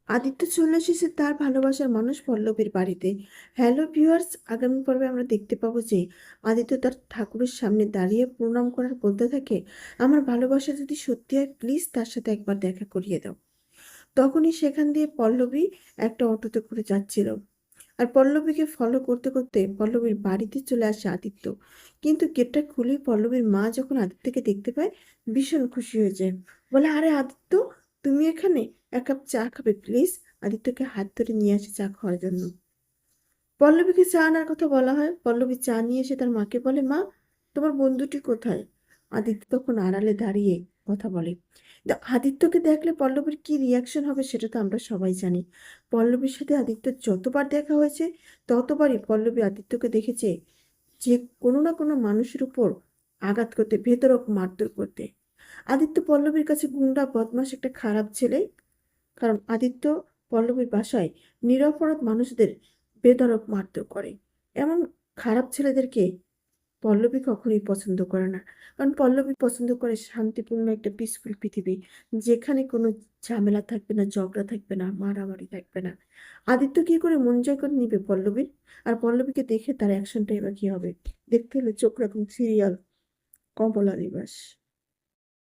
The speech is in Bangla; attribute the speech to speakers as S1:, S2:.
S1: আদিত্য চলে এসেছে তার ভালোবাসার মানুষ পল্লবীর বাড়িতে। হ্যালো ভিউয়ার্স, আগামী পর্বে আমরা দেখতে পাবো যে আদিত্য তার ঠাকুরের সামনে দাঁড়িয়ে প্রণাম করার বলতে থাকে, আমার ভালোবাসা যদি সত্যি হয় প্লিজ তার সাথে একবার দেখা করিয়ে দাও। তখনই সেখান দিয়ে পল্লবী একটা অটোতে করে যাচ্ছিল, আর পল্লবীকে ফলো করতে করতে পল্লবীর বাড়িতে চলে আসে আদিত্য। কিন্তু গেটটা খুলেই পল্লবীর মা যখন আদিত্যকে দেখতে পায় ভীষণ খুশি হয়ে যায়। বলে, আরে আদিত্য, তুমি এখানে, এক কাপ চা খাবে প্লিজ? আদিত্যকে হাত ধরে নিয়ে আসে চা খাওয়ার জন্য। পল্লবীকে চা আনার কথা বলা হয়, পল্লবী চা নিয়ে এসে তার মাকে বলে, মা, তোমার বন্ধুটি কোথায়? আদিত্য তখন আড়ালে দাঁড়িয়ে কথা বলে। আদিত্যকে দেখলে পল্লবীর কি রিয়াকশন হবে সেটা তো আমরা সবাই জানি। পল্লবীর সাথে আদিত্যর যতবার দেখা হয়েছে ততবারই পল্লবী আদিত্যকে দেখেছে যে কোনো না কোনো মানুষের উপর আঘাত করতে, ভেতরক মারধর করতে। আদিত্য পল্লবীর কাছে গুন্ডা, বদমাস, একটা খারাপ ছেলে। কারণ আদিত্য পল্লবীর বাসায় নিরপরাধ মানুষদের বেধড়ক মারধর করে। এমন খারাপ ছেলেদেরকে পল্লবী কখনোই পছন্দ করে না। কারণ পল্লবী পছন্দ করে শান্তিপূর্ণ একটা পিসফুল পৃথিবী, যেখানে কোনো ঝামেলা থাকবে না, ঝগড়া থাকবে না, মারামারি থাকবে না। আদিত্য কি করে মন জয় করে নিবে পল্লবীর? আর পল্লবীকে দেখে তার অ্যাকশনটাই বা কি হবে? দেখতে হলে চোখ রাখুন সিরিয়াল কমলা নিবাস।